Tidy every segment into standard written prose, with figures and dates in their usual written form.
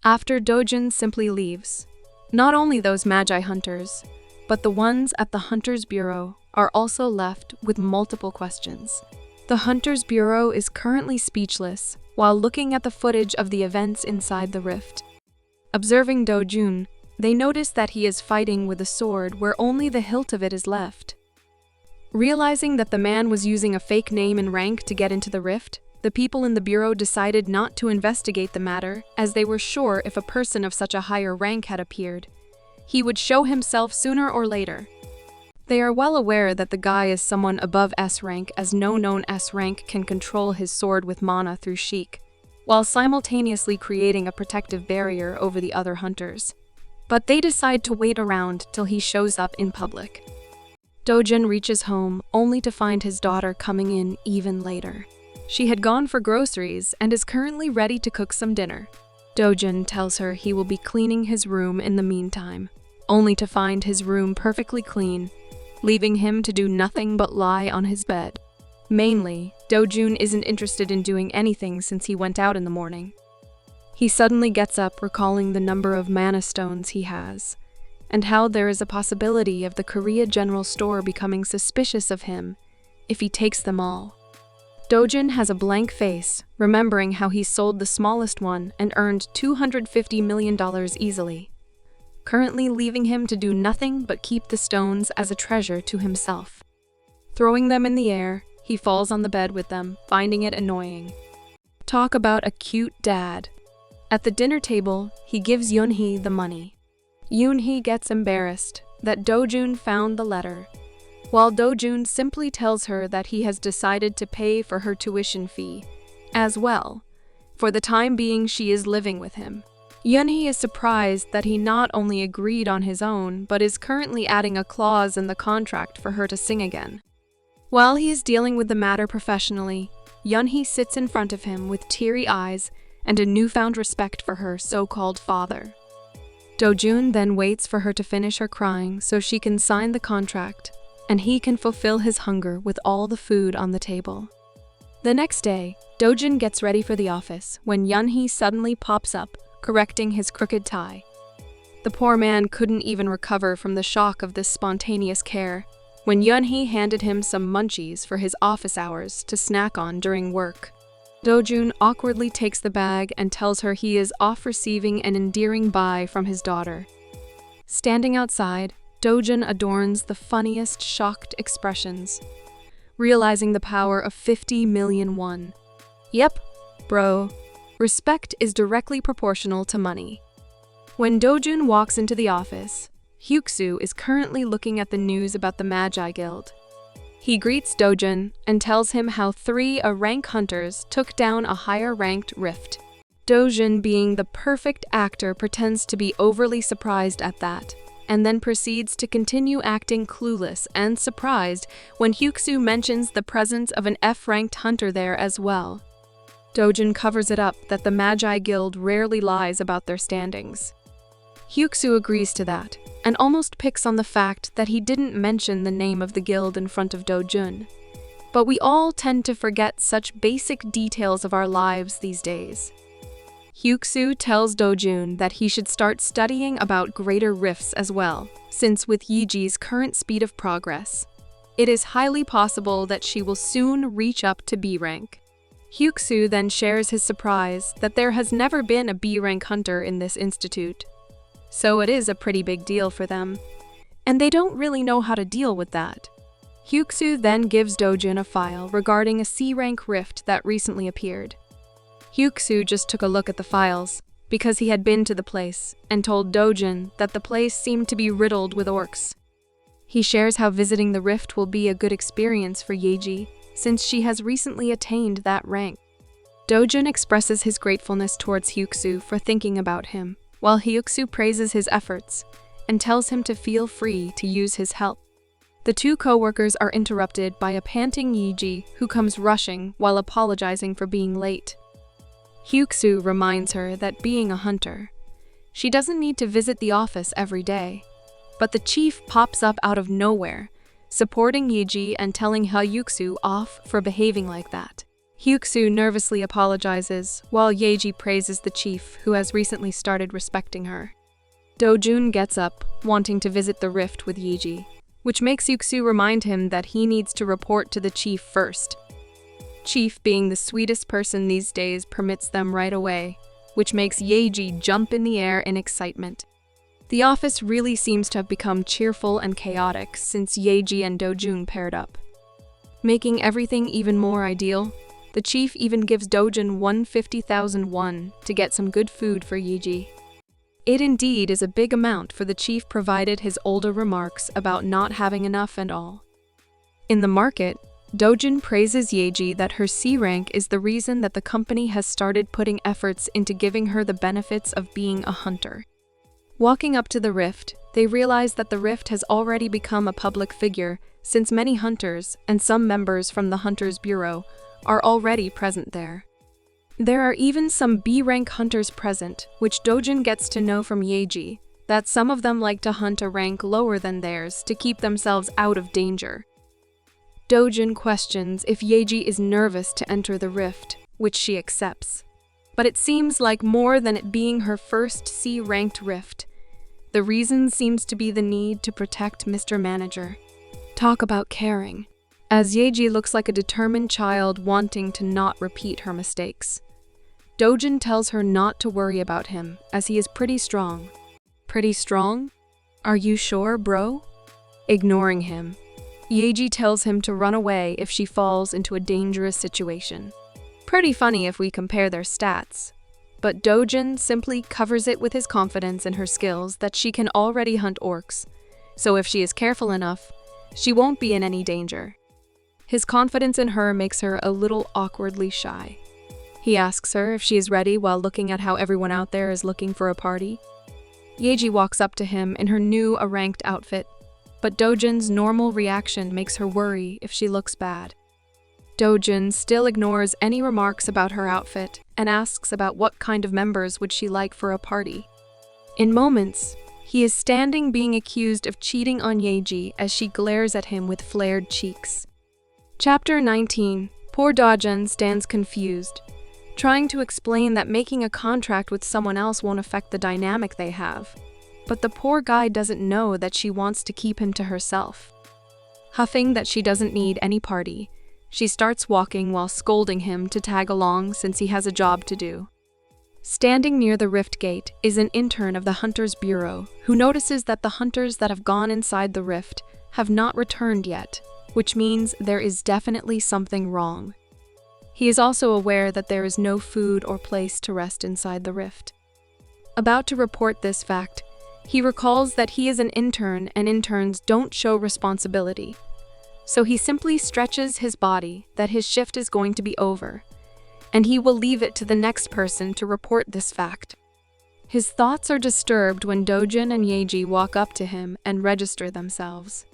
After Dojun simply leaves, not only those magi hunters, but the ones at the Hunters Bureau are also left with multiple questions. The Hunters Bureau is currently speechless while looking at the footage of the events inside the rift. Observing Dojun, they notice that he is fighting with a sword where only the hilt of it is left. Realizing that the man was using a fake name and rank to get into the rift, the people in the Bureau decided not to investigate the matter, as they were sure if a person of such a higher rank had appeared, he would show himself sooner or later. They are well aware that the guy is someone above S rank, as no known S rank can control his sword with mana through Sheik, while simultaneously creating a protective barrier over the other hunters. But they decide to wait around till he shows up in public. Dojun reaches home only to find his daughter coming in even later. She had gone for groceries and is currently ready to cook some dinner. Dojun tells her he will be cleaning his room in the meantime, only to find his room perfectly clean, leaving him to do nothing but lie on his bed. Mainly, Dojun isn't interested in doing anything since he went out in the morning. He suddenly gets up recalling the number of mana stones he has, and how there is a possibility of the Korea General Store becoming suspicious of him if he takes them all. Dojun has a blank face, remembering how he sold the smallest one and earned $250 million easily, currently leaving him to do nothing but keep the stones as a treasure to himself. Throwing them in the air, he falls on the bed with them, finding it annoying. Talk about a cute dad. At the dinner table, he gives Yoonhee the money. Yoonhee gets embarrassed that Dojun found the letter, while Dojun simply tells her that he has decided to pay for her tuition fee as well. For the time being, she is living with him. Yoonhee is surprised that he not only agreed on his own, but is currently adding a clause in the contract for her to sing again. While he is dealing with the matter professionally, Yoonhee sits in front of him with teary eyes and a newfound respect for her so-called father. Dojun then waits for her to finish her crying so she can sign the contract, and he can fulfill his hunger with all the food on the table. The next day, Dojun gets ready for the office when Yoonhee suddenly pops up, correcting his crooked tie. The poor man couldn't even recover from the shock of this spontaneous care when Yoonhee handed him some munchies for his office hours to snack on during work. Dojun awkwardly takes the bag and tells her he is off receiving an endearing bye from his daughter. Standing outside, Dojun adorns the funniest shocked expressions, realizing the power of 50 million won. Yep, bro. Respect is directly proportional to money. When Dojun walks into the office, Hyuksoo is currently looking at the news about the Magi Guild. He greets Dojun and tells him how 3 rank hunters took down a higher-ranked rift. Dojun, being the perfect actor, pretends to be overly surprised at that, and then proceeds to continue acting clueless and surprised when Hyuksoo mentions the presence of an F-ranked hunter there as well. Dojun covers it up that the Magi Guild rarely lies about their standings. Hyuksoo agrees to that, and almost picks on the fact that he didn't mention the name of the guild in front of Dojun. But we all tend to forget such basic details of our lives these days. Hyuksoo tells Dojun that he should start studying about greater rifts as well, since with Yeji's current speed of progress, it is highly possible that she will soon reach up to B rank. Hyuksoo then shares his surprise that there has never been a B rank hunter in this institute. So it is a pretty big deal for them, and they don't really know how to deal with that. Hyuksoo then gives Dojun a file regarding a C-rank rift that recently appeared. Hyuksoo just took a look at the files, because he had been to the place, and told Dojun that the place seemed to be riddled with orcs. He shares how visiting the rift will be a good experience for Yeji, since she has recently attained that rank. Dojun expresses his gratefulness towards Hyuksoo for thinking about him, while Hyuksoo praises his efforts and tells him to feel free to use his help. The 2 co-workers are interrupted by a panting Yeji who comes rushing while apologizing for being late. Hyuksoo reminds her that being a hunter, she doesn't need to visit the office every day, but the chief pops up out of nowhere, supporting Yeji and telling Hyuksoo off for behaving like that. Hyuk-soo nervously apologizes, while Yeji praises the chief, who has recently started respecting her. Do-jun gets up, wanting to visit the rift with Yeji, which makes Hyuk-soo remind him that he needs to report to the chief first. Chief, being the sweetest person these days, permits them right away, which makes Yeji jump in the air in excitement. The office really seems to have become cheerful and chaotic since Yeji and Do-jun paired up. Making everything even more ideal, the chief even gives Do-jun 150,000 won to get some good food for Yeji. It indeed is a big amount for the chief, provided his older remarks about not having enough and all. In the market, Do-jun praises Yeji that her C rank is the reason that the company has started putting efforts into giving her the benefits of being a hunter. Walking up to the rift, they realize that the rift has already become a public figure since many hunters and some members from the Hunters Bureau are already present there. There are even some B-rank hunters present, which Do-jun gets to know from Yeji, that some of them like to hunt a rank lower than theirs to keep themselves out of danger. Do-jun questions if Yeji is nervous to enter the rift, which she accepts. But it seems like more than it being her first C-ranked rift. The reason seems to be the need to protect Mr. Manager. Talk about caring, as Yeji looks like a determined child wanting to not repeat her mistakes. Do-jun tells her not to worry about him, as he is pretty strong. Pretty strong? Are you sure, bro? Ignoring him, Yeji tells him to run away if she falls into a dangerous situation. Pretty funny if we compare their stats. But Do-jun simply covers it with his confidence in her skills that she can already hunt orcs, so if she is careful enough, she won't be in any danger. His confidence in her makes her a little awkwardly shy. He asks her if she is ready while looking at how everyone out there is looking for a party. Yeji walks up to him in her new A-ranked outfit, but Do-jun's normal reaction makes her worry if she looks bad. Do-jun still ignores any remarks about her outfit and asks about what kind of members would she like for a party. In moments, he is standing being accused of cheating on Yeji as she glares at him with flared cheeks. Chapter 19. Poor Do-jun stands confused, trying to explain that making a contract with someone else won't affect the dynamic they have. But the poor guy doesn't know that she wants to keep him to herself. Huffing that she doesn't need any party, she starts walking while scolding him to tag along since he has a job to do. Standing near the rift gate is an intern of the Hunters Bureau who notices that the hunters that have gone inside the rift have not returned yet, which means there is definitely something wrong. He is also aware that there is no food or place to rest inside the rift. About to report this fact, he recalls that he is an intern and interns don't show responsibility. So he simply stretches his body that his shift is going to be over, and he will leave it to the next person to report this fact. His thoughts are disturbed when Do-jun and Yeji walk up to him and register themselves.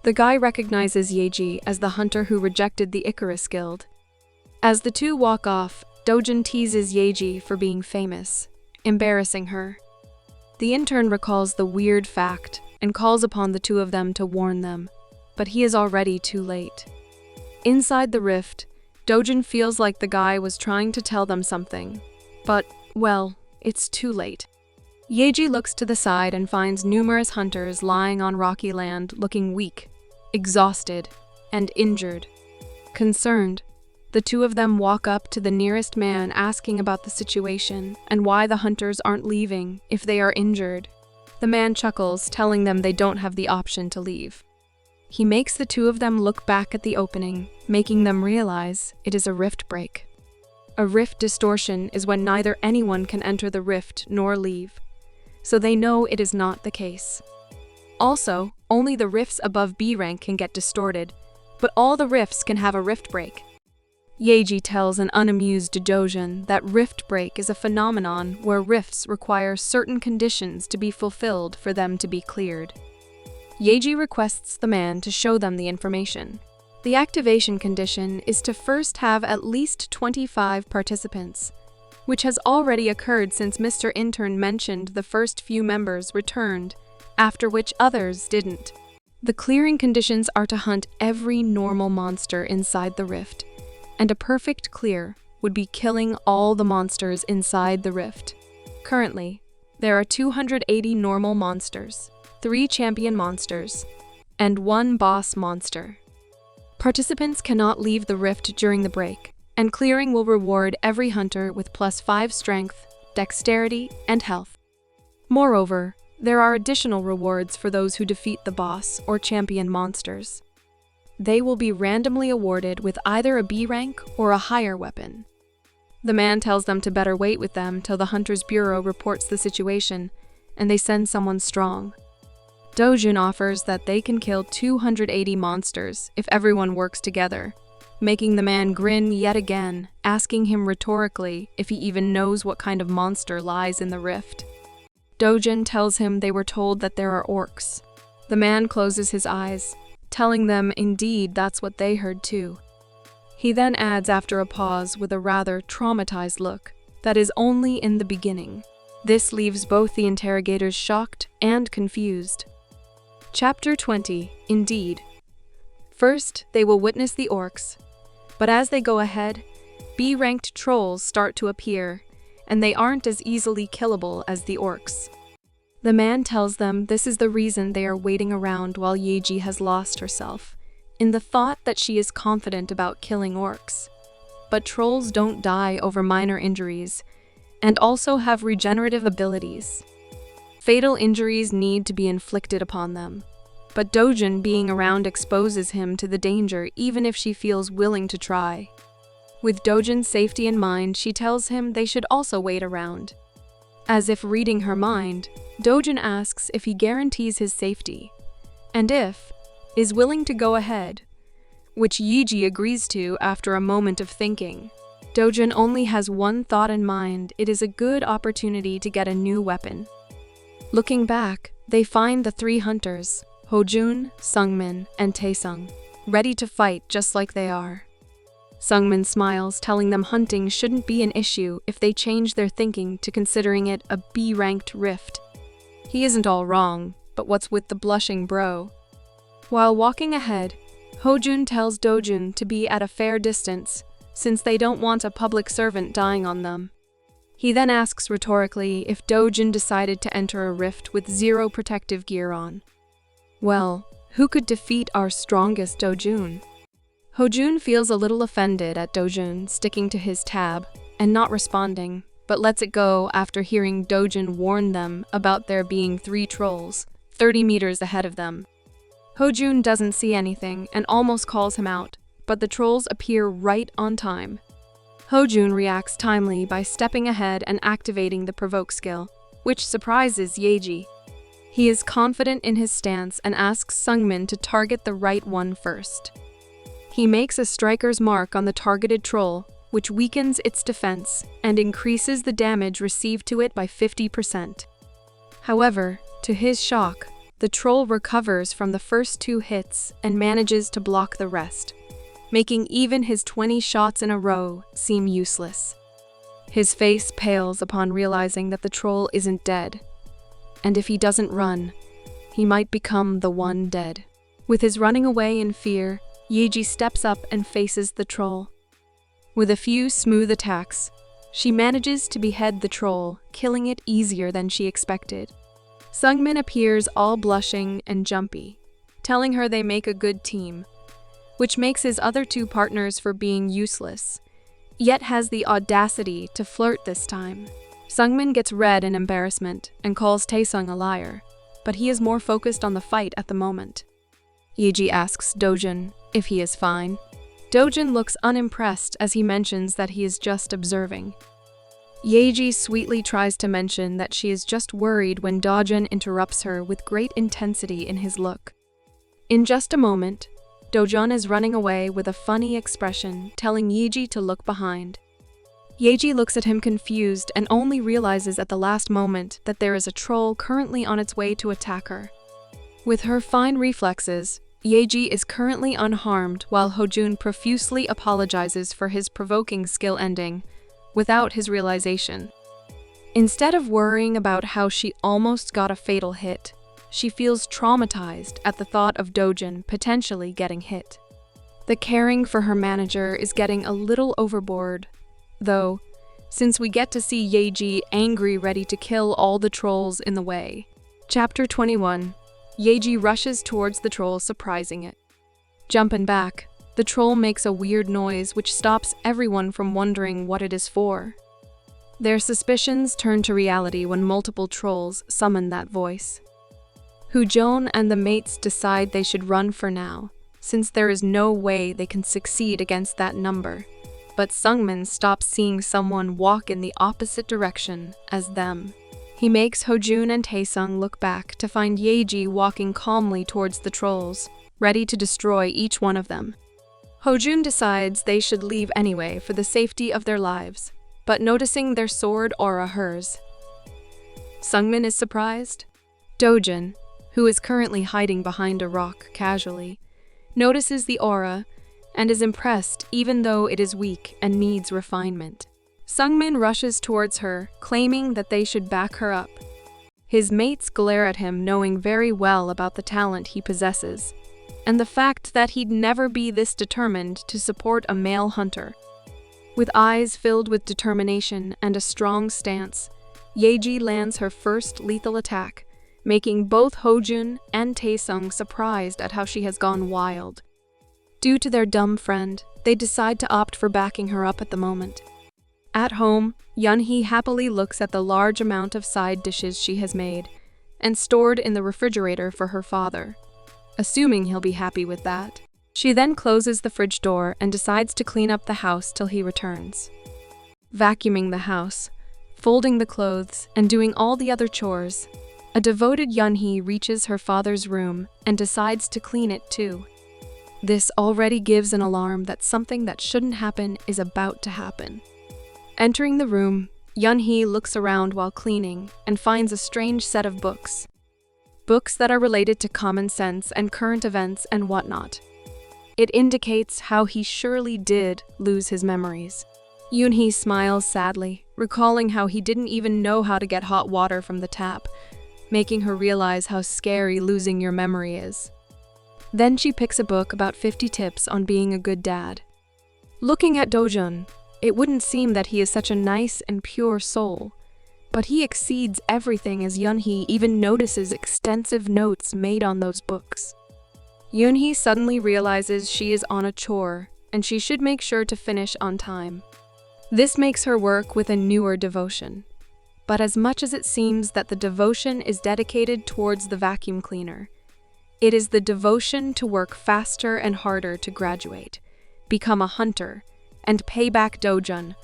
The guy recognizes Yeji as the hunter who rejected the Icarus Guild. As the two walk off, Do-jun teases Yeji for being famous, embarrassing her. The intern recalls the weird fact and calls upon the two of them to warn them, but he is already too late. Inside the rift, Do-jun feels like the guy was trying to tell them something, but, well, it's too late. Yeji looks to the side and finds numerous hunters lying on rocky land looking weak, exhausted, and injured. Concerned, the two of them walk up to the nearest man asking about the situation and why the hunters aren't leaving if they are injured. The man chuckles, telling them they don't have the option to leave. He makes the two of them look back at the opening, making them realize it is a rift break. A rift distortion is when neither anyone can enter the rift nor leave, so they know it is not the case. Also, only the rifts above B rank can get distorted, but all the rifts can have a rift break. Yeji tells an unamused Do-jun that rift break is a phenomenon where rifts require certain conditions to be fulfilled for them to be cleared. Yeji requests the man to show them the information. The activation condition is to first have at least 25 participants, which has already occurred since Mr. Intern mentioned the first few members returned, after which others didn't. The clearing conditions are to hunt every normal monster inside the rift, and a perfect clear would be killing all the monsters inside the rift. Currently, there are 280 normal monsters, 3 champion monsters, and 1 boss monster. Participants cannot leave the rift during the break, and clearing will reward every hunter with +5 strength, dexterity, and health. Moreover, there are additional rewards for those who defeat the boss or champion monsters. They will be randomly awarded with either a B rank or a higher weapon. The man tells them to better wait with them till the Hunter's Bureau reports the situation, and they send someone strong. Dojun offers that they can kill 280 monsters if everyone works together, making the man grin yet again, asking him rhetorically if he even knows what kind of monster lies in the rift. Dojun tells him they were told that there are orcs. The man closes his eyes, telling them indeed that's what they heard too. He then adds after a pause with a rather traumatized look, that is only in the beginning. This leaves both the interrogators shocked and confused. Chapter 20, Indeed. First, they will witness the orcs, but as they go ahead, B-ranked trolls start to appear, and they aren't as easily killable as the orcs. The man tells them this is the reason they are waiting around while Yeji has lost herself, in the thought that she is confident about killing orcs. But trolls don't die over minor injuries, and also have regenerative abilities. Fatal injuries need to be inflicted upon them, but Dojun being around exposes him to the danger even if she feels willing to try. With Dojun's safety in mind, she tells him they should also wait around. As if reading her mind, Dojun asks if he guarantees his safety, and if is willing to go ahead, which Yeji agrees to after a moment of thinking. Dojun only has one thought in mind: it is a good opportunity to get a new weapon. Looking back, they find the 3 hunters, Hojun, Sungmin, and Taesung, ready to fight just like they are. Sungmin smiles, telling them hunting shouldn't be an issue if they change their thinking to considering it a B-ranked rift. He isn't all wrong, but what's with the blushing bro? While walking ahead, Hojun tells Dojun to be at a fair distance, since they don't want a public servant dying on them. He then asks rhetorically if Dojun decided to enter a rift with 0 protective gear on. Well, who could defeat our strongest Dojun? Hojun feels a little offended at Dojun sticking to his tab and not responding, but lets it go after hearing Dojun warn them about there being 3 trolls, 30 meters ahead of them. Hojun doesn't see anything and almost calls him out, but the trolls appear right on time. Hojun reacts timely by stepping ahead and activating the provoke skill, which surprises Yeji. He is confident in his stance and asks Sungmin to target the right one first. He makes a striker's mark on the targeted troll, which weakens its defense and increases the damage received to it by 50%. However, to his shock, the troll recovers from the first 2 hits and manages to block the rest, making even his 20 shots in a row seem useless. His face pales upon realizing that the troll isn't dead, and if he doesn't run, he might become the one dead. With his running away in fear, Yeji steps up and faces the troll. With a few smooth attacks, she manages to behead the troll, killing it easier than she expected. Sungmin appears all blushing and jumpy, telling her they make a good team, which makes his other 2 partners for being useless, yet has the audacity to flirt this time. Sungmin gets red in embarrassment and calls Taesung a liar, but he is more focused on the fight at the moment. Yeji asks Dojun if he is fine. Dojun looks unimpressed as he mentions that he is just observing. Yeji sweetly tries to mention that she is just worried when Dojun interrupts her with great intensity in his look. In just a moment, Dojun is running away with a funny expression, telling Yeji to look behind. Yeji looks at him confused and only realizes at the last moment that there is a troll currently on its way to attack her. With her fine reflexes, Yeji is currently unharmed while Hojun profusely apologizes for his provoking skill ending, without his realization. Instead of worrying about how she almost got a fatal hit, she feels traumatized at the thought of Dojun potentially getting hit. The caring for her manager is getting a little overboard, though, since we get to see Yeji angry, ready to kill all the trolls in the way. Chapter 21. Yeji rushes towards the troll, surprising it. Jumping back, the troll makes a weird noise which stops everyone from wondering what it is for. Their suspicions turn to reality when multiple trolls summon that voice. Hujon and the mates decide they should run for now, since there is no way they can succeed against that number. But Sungmin stops seeing someone walk in the opposite direction as them. He makes Hojun and Taesung look back to find Yeji walking calmly towards the trolls, ready to destroy each one of them. Hojun decides they should leave anyway for the safety of their lives, but noticing their sword aura hers. Sungmin is surprised. Dojin, who is currently hiding behind a rock casually, notices the aura and is impressed even though it is weak and needs refinement. Sungmin rushes towards her, claiming that they should back her up. His mates glare at him, knowing very well about the talent he possesses, and the fact that he'd never be this determined to support a male hunter. With eyes filled with determination and a strong stance, Yeji lands her first lethal attack, making both Hojun and Taesung surprised at how she has gone wild. Due to their dumb friend, they decide to opt for backing her up at the moment. At home, Yunhee happily looks at the large amount of side dishes she has made and stored in the refrigerator for her father, assuming he'll be happy with that. She then closes the fridge door and decides to clean up the house till he returns. Vacuuming the house, folding the clothes, and doing all the other chores, a devoted Yunhee reaches her father's room and decides to clean it too. This already gives an alarm that something that shouldn't happen is about to happen. Entering the room, Yunhee looks around while cleaning and finds a strange set of books. Books that are related to common sense and current events and whatnot. It indicates how he surely did lose his memories. Yunhee smiles sadly, recalling how he didn't even know how to get hot water from the tap, making her realize how scary losing your memory is. Then she picks a book about 50 tips on being a good dad. Looking at Dojun, it wouldn't seem that he is such a nice and pure soul, but he exceeds everything as Yunhee even notices extensive notes made on those books. Yunhee suddenly realizes she is on a chore and she should make sure to finish on time. This makes her work with a newer devotion. But as much as it seems that the devotion is dedicated towards the vacuum cleaner, it is the devotion to work faster and harder to graduate, become a hunter, and pay back Dojun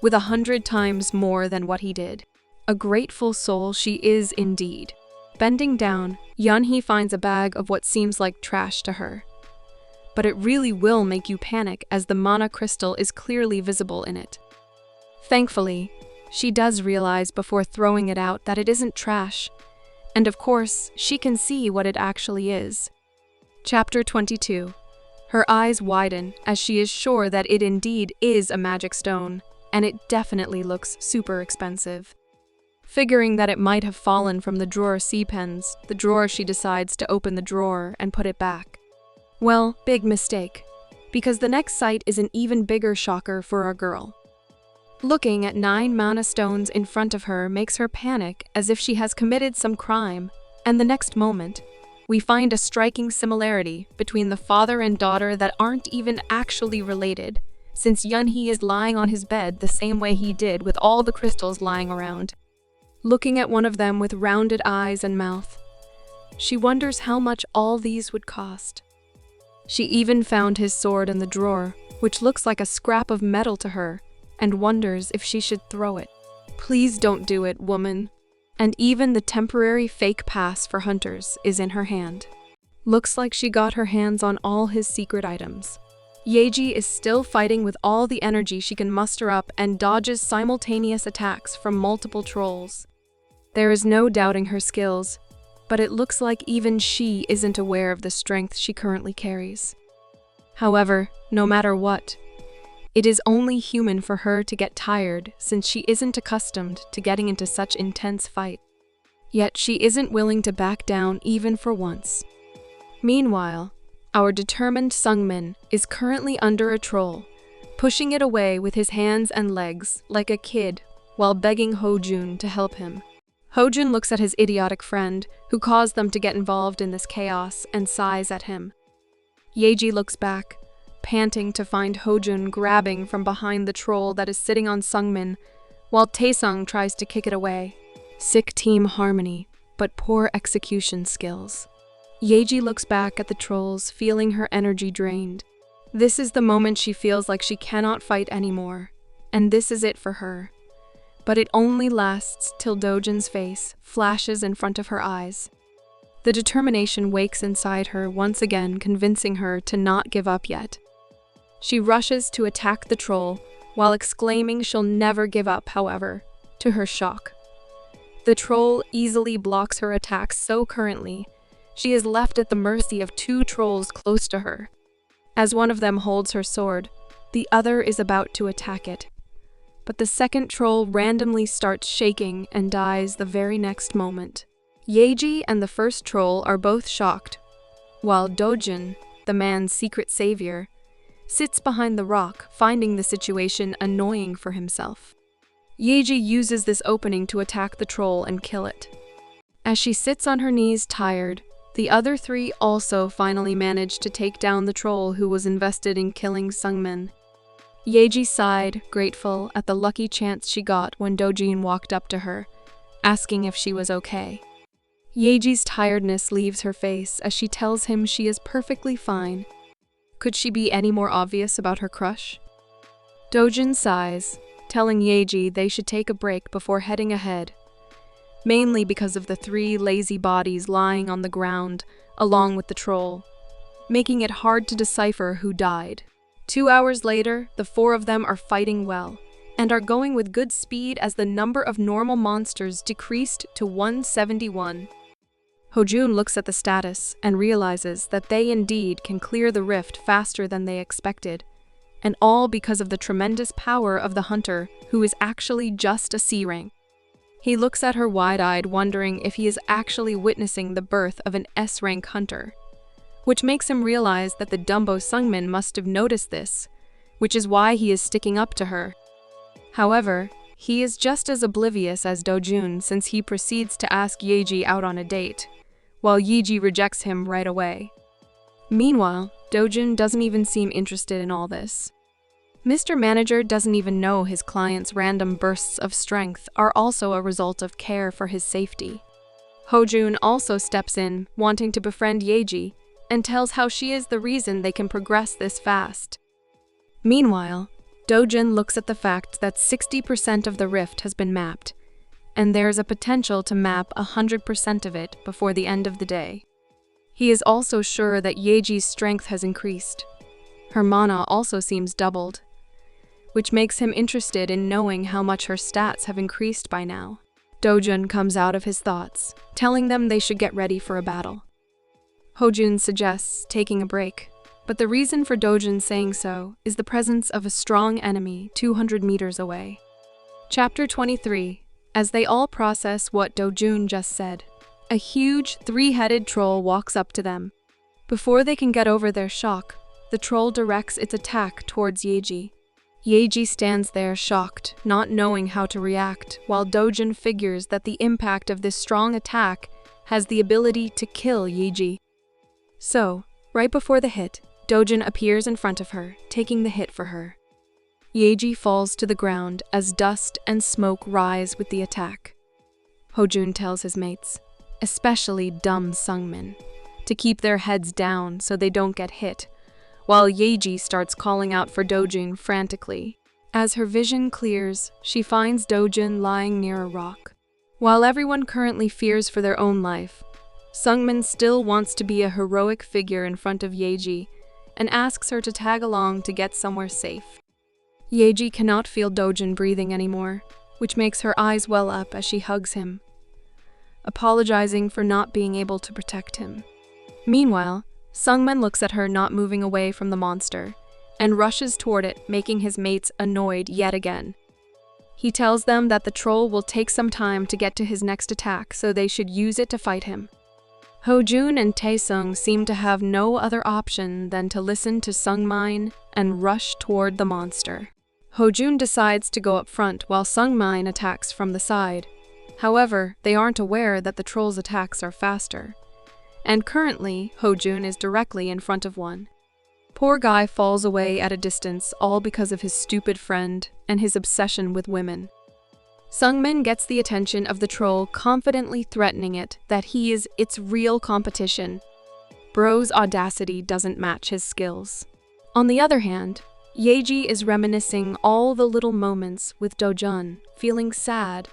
with 100 times more than what he did. A grateful soul she is indeed. Bending down, Yunhee finds a bag of what seems like trash to her. But it really will make you panic as the mana crystal is clearly visible in it. Thankfully, she does realize before throwing it out that it isn't trash, and of course, she can see what it actually is. Chapter 22. Her eyes widen as she is sure that it indeed is a magic stone, and it definitely looks super expensive. Figuring that it might have fallen from the drawer C-pens, the drawer, she decides to open the drawer and put it back. Well, big mistake, because the next sight is an even bigger shocker for our girl. Looking at 9 mana stones in front of her makes her panic as if she has committed some crime, and the next moment, we find a striking similarity between the father and daughter that aren't even actually related, since Yunhee is lying on his bed the same way he did with all the crystals lying around. Looking at one of them with rounded eyes and mouth, she wonders how much all these would cost. She even found his sword in the drawer, which looks like a scrap of metal to her, and wonders if she should throw it. Please don't do it, woman. And even the temporary fake pass for hunters is in her hand. Looks like she got her hands on all his secret items. Yeji is still fighting with all the energy she can muster up and dodges simultaneous attacks from multiple trolls. There is no doubting her skills, but it looks like even she isn't aware of the strength she currently carries. However, no matter what, it is only human for her to get tired since she isn't accustomed to getting into such intense fight. Yet she isn't willing to back down even for once. Meanwhile, Our determined Sungmin is currently under a troll, pushing it away with his hands and legs like a kid while begging Hojun to help him. Hojun looks at his idiotic friend, who caused them to get involved in this chaos, and sighs at him. Yeji looks back, panting to find Hojun grabbing from behind the troll that is sitting on Sungmin, while Taesung tries to kick it away. Sick team harmony, but poor execution skills. Yeji looks back at the trolls, feeling her energy drained. This is the moment she feels like she cannot fight anymore, and this is it for her. But it only lasts till Dojin's face flashes in front of her eyes. The determination wakes inside her once again, convincing her to not give up yet. She rushes to attack the troll, while exclaiming she'll never give up, however, to her shock. The troll easily blocks her attacks, so currently, she is left at the mercy of two trolls close to her. As one of them holds her sword, the other is about to attack it. But the second troll randomly starts shaking and dies the very next moment. Yeji and the first troll are both shocked, while Dojin, the man's secret savior, sits behind the rock, finding the situation annoying for himself. Yeji uses this opening to attack the troll and kill it. As she sits on her knees tired, the other three also finally manage to take down the troll who was invested in killing Sungmin. Yeji sighed, grateful at the lucky chance she got when Dojin walked up to her, asking if she was okay. Yeji's tiredness leaves her face as she tells him she is perfectly fine. Could she be any more obvious about her crush? Dojin sighs, telling Yeji they should take a break before heading ahead, mainly because of the three lazy bodies lying on the ground along with the troll, making it hard to decipher who died. 2 hours later, the four of them are fighting well, and are going with good speed as the number of normal monsters decreased to 171. Hojun looks at the status and realizes that they indeed can clear the rift faster than they expected, and all because of the tremendous power of the hunter, who is actually just a C rank. He looks at her wide-eyed, wondering if he is actually witnessing the birth of an S-rank hunter, which makes him realize that the Dumbo Sungmin must have noticed this, which is why he is sticking up to her. However, he is just as oblivious as Dojun, since he proceeds to ask Yeji out on a date, while Yeji rejects him right away. Meanwhile, Dojun doesn't even seem interested in all this. Mr. Manager doesn't even know his client's random bursts of strength are also a result of care for his safety. Hojun also steps in, wanting to befriend Yeji, and tells how she is the reason they can progress this fast. Meanwhile, Dojin looks at the fact that 60% of the rift has been mapped, and there is a potential to map 100% of it before the end of the day. He is also sure that Yeji's strength has increased. Her mana also seems doubled, which makes him interested in knowing how much her stats have increased by now. Dojun comes out of his thoughts, telling them they should get ready for a battle. Hojun suggests taking a break, but the reason for Dojun saying so is the presence of a strong enemy 200 meters away. Chapter 23. As they all process what Dojun just said, a huge three-headed troll walks up to them. Before they can get over their shock, the troll directs its attack towards Yeji. Yeji stands there shocked, not knowing how to react, while Dojun figures that the impact of this strong attack has the ability to kill Yeji. So, right before the hit, Dojun appears in front of her, taking the hit for her. Yeji falls to the ground as dust and smoke rise with the attack. Hojun tells his mates, especially dumb Sungmin, to keep their heads down so they don't get hit, while Yeji starts calling out for Dojun frantically. As her vision clears, she finds Dojun lying near a rock. While everyone currently fears for their own life, Sungmin still wants to be a heroic figure in front of Yeji and asks her to tag along to get somewhere safe. Yeji cannot feel Dojun breathing anymore, which makes her eyes well up as she hugs him, apologizing for not being able to protect him. Meanwhile, Sungmin looks at her not moving away from the monster and rushes toward it, making his mates annoyed yet again. He tells them that the troll will take some time to get to his next attack, so they should use it to fight him. Hojun and Taesung seem to have no other option than to listen to Sungmin and rush toward the monster. Hojun decides to go up front while Sungmin attacks from the side. However, they aren't aware that the troll's attacks are faster. And currently, Hojun is directly in front of one. Poor guy falls away at a distance, all because of his stupid friend and his obsession with women. Sungmin gets the attention of the troll, confidently threatening it that he is its real competition. Bro's audacity doesn't match his skills. On the other hand, Yeji is reminiscing all the little moments with Dojun, feeling sad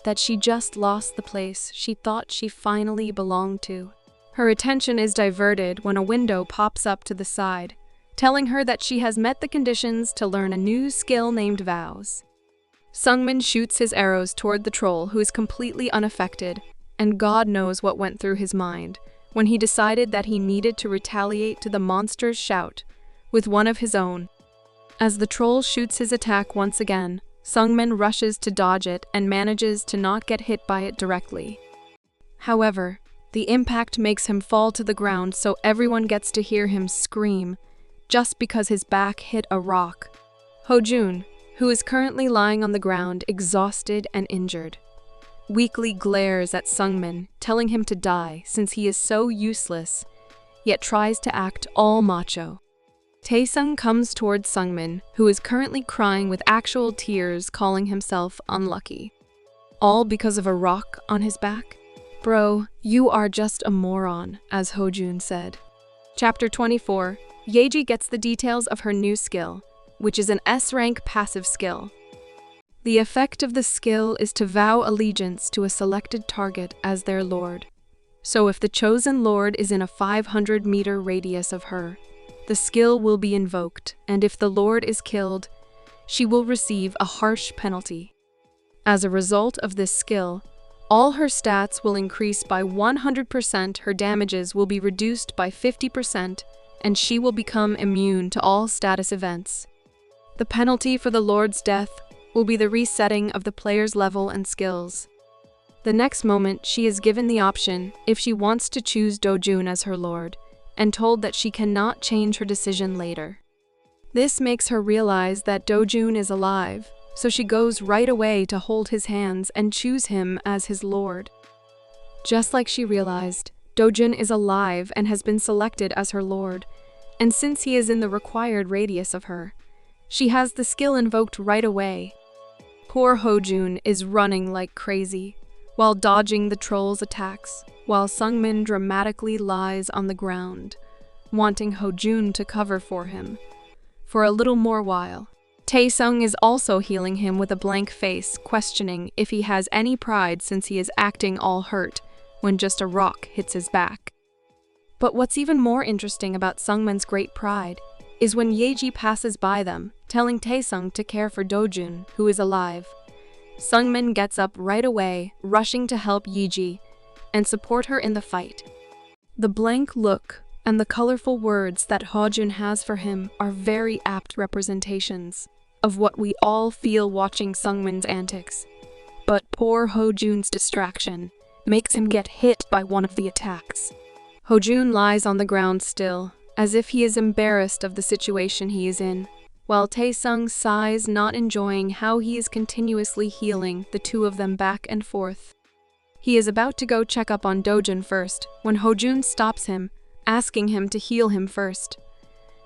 that she just lost the place she thought she finally belonged to. Her attention is diverted when a window pops up to the side, telling her that she has met the conditions to learn a new skill named Vows. Sungmin shoots his arrows toward the troll, who is completely unaffected, and God knows what went through his mind when he decided that he needed to retaliate to the monster's shout with one of his own. As the troll shoots his attack once again, Sungmin rushes to dodge it and manages to not get hit by it directly. However, the impact makes him fall to the ground, so everyone gets to hear him scream just because his back hit a rock. Hojun, who is currently lying on the ground, exhausted and injured, weakly glares at Sungmin, telling him to die since he is so useless, yet tries to act all macho. Taesung comes towards Sungmin, who is currently crying with actual tears, calling himself unlucky. All because of a rock on his back? Bro, you are just a moron, as Hojun said. Chapter 24. Yeji gets the details of her new skill, which is an S-rank passive skill. The effect of the skill is to vow allegiance to a selected target as their lord. So if the chosen lord is in a 500-meter radius of her, the skill will be invoked, and if the lord is killed, she will receive a harsh penalty. As a result of this skill, all her stats will increase by 100%, her damages will be reduced by 50%, and she will become immune to all status events. The penalty for the Lord's death will be the resetting of the player's level and skills. The next moment, she is given the option if she wants to choose Dojun as her lord, and told that she cannot change her decision later. This makes her realize that Dojun is alive, so she goes right away to hold his hands and choose him as his lord. Just like she realized, Dojun is alive and has been selected as her lord, and since he is in the required radius of her, she has the skill invoked right away. Poor Hojun is running like crazy, while dodging the troll's attacks, while Sungmin dramatically lies on the ground, wanting Hojun to cover for him for a little more while. Taesung is also healing him with a blank face, questioning if he has any pride since he is acting all hurt when just a rock hits his back. But what's even more interesting about Sungmin's great pride is when Yeji passes by them, telling Taesung to care for Dojun, who is alive. Sungmin gets up right away, rushing to help Yeji and support her in the fight. The blank look and the colorful words that Hojun has for him are very apt representations of what we all feel watching Sungmin's antics. But poor Hojun's distraction makes him get hit by one of the attacks. Hojun lies on the ground still, as if he is embarrassed of the situation he is in, while Taesung sighs, not enjoying how he is continuously healing the two of them back and forth. He is about to go check up on Dojun first, when Hojun stops him, asking him to heal him first,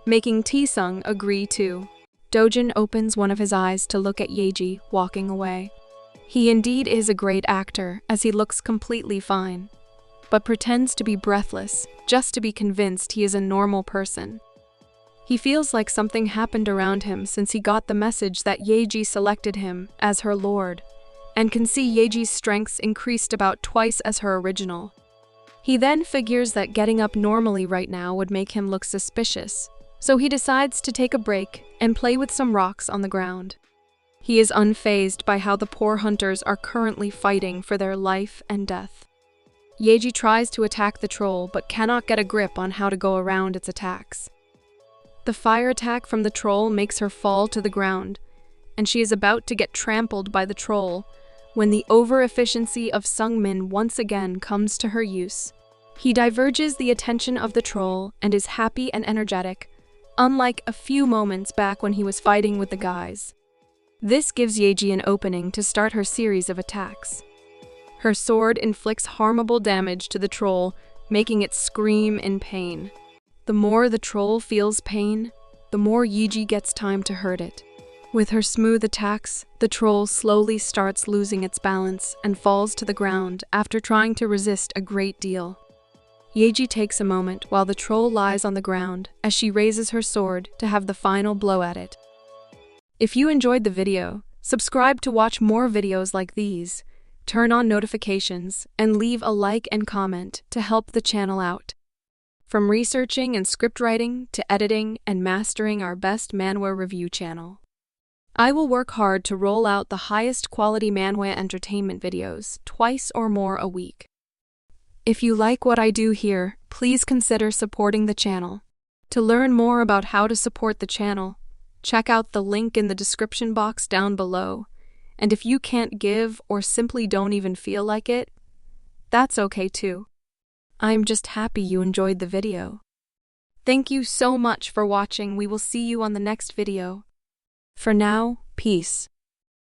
making Taesung agree too. Dojun opens one of his eyes to look at Yeji walking away. He indeed is a great actor, as he looks completely fine, but pretends to be breathless just to be convinced he is a normal person. He feels like something happened around him since he got the message that Yeji selected him as her lord, and can see Yeji's strengths increased about twice as her original. He then figures that getting up normally right now would make him look suspicious, so he decides to take a break and play with some rocks on the ground. He is unfazed by how the poor hunters are currently fighting for their life and death. Yeji tries to attack the troll but cannot get a grip on how to go around its attacks. The fire attack from the troll makes her fall to the ground, and she is about to get trampled by the troll when the over-efficiency of Sungmin once again comes to her use. He diverges the attention of the troll and is happy and energetic, unlike a few moments back when he was fighting with the guys. This gives Yeji an opening to start her series of attacks. Her sword inflicts harmful damage to the troll, making it scream in pain. The more the troll feels pain, the more Yeji gets time to hurt it. With her smooth attacks, the troll slowly starts losing its balance and falls to the ground after trying to resist a great deal. Yeji takes a moment while the troll lies on the ground as she raises her sword to have the final blow at it. If you enjoyed the video, subscribe to watch more videos like these, turn on notifications, and leave a like and comment to help the channel out. From researching and script writing to editing and mastering our best manhwa review channel, I will work hard to roll out the highest quality manhwa entertainment videos twice or more a week. If you like what I do here, please consider supporting the channel. To learn more about how to support the channel, check out the link in the description box down below. And if you can't give or simply don't even feel like it, that's okay too. I'm just happy you enjoyed the video. Thank you so much for watching. We will see you on the next video. For now, peace.